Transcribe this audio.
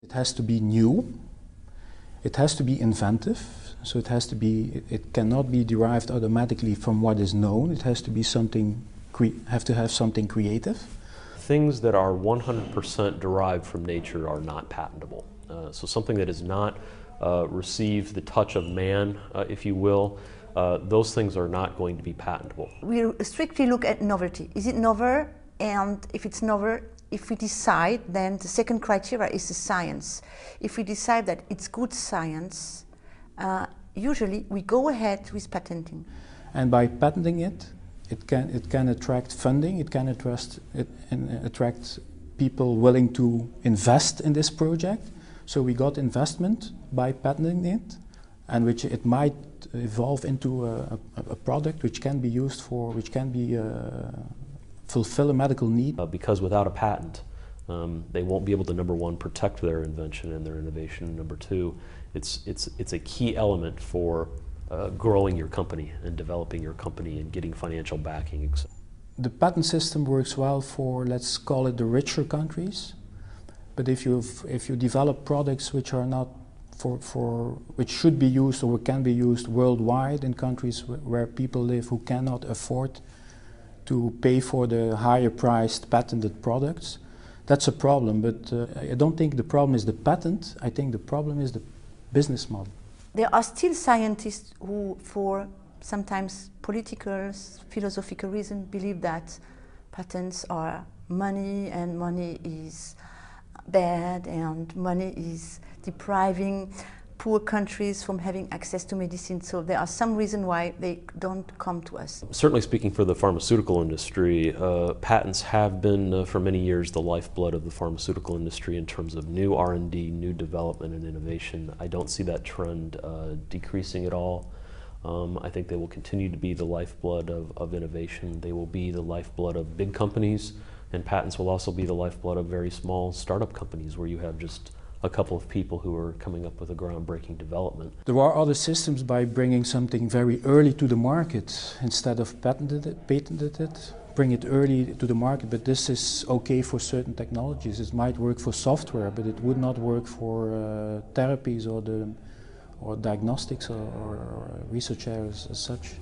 It has to be new, it has to be inventive, so it cannot be derived automatically from what is known. It has to be something, have to have something creative. Things that are 100% derived from nature are not patentable. So something that has not received the touch of man, if you will, those things are not going to be patentable. We strictly look at novelty. Is it novel? And if it's novel, if we decide, then the second criteria is the science. If we decide that it's good science, usually we go ahead with patenting. And by patenting it, it can attract funding, it can attract people willing to invest in this project. So we got investment by patenting it, and which it might evolve into a product which can be used for, fulfill a medical need. Because without a patent, they won't be able to, number one, protect their invention and their innovation, and number two, it's a key element for growing your company and developing your company and getting financial backing. The patent system works well for, let's call it, the richer countries, but if you develop products which are not which should be used or can be used worldwide in countries where people live who cannot afford to pay for the higher priced patented products, that's a problem. But I don't think the problem is the patent, I think the problem is the business model. There are still scientists who, for sometimes political, philosophical reasons, believe that patents are money and money is bad and money is depriving poor countries from having access to medicine. So there are some reasons why they don't come to us. Certainly speaking for the pharmaceutical industry, patents have been for many years the lifeblood of the pharmaceutical industry in terms of new R&D, new development and innovation. I don't see that trend decreasing at all. I think they will continue to be the lifeblood of innovation. They will be the lifeblood of big companies, and patents will also be the lifeblood of very small startup companies where you have just a couple of people who are coming up with a groundbreaking development. There are other systems by bringing something very early to the market instead of patented it, bring it early to the market, but this is okay for certain technologies. It might work for software, but it would not work for therapies or diagnostics or research areas as such.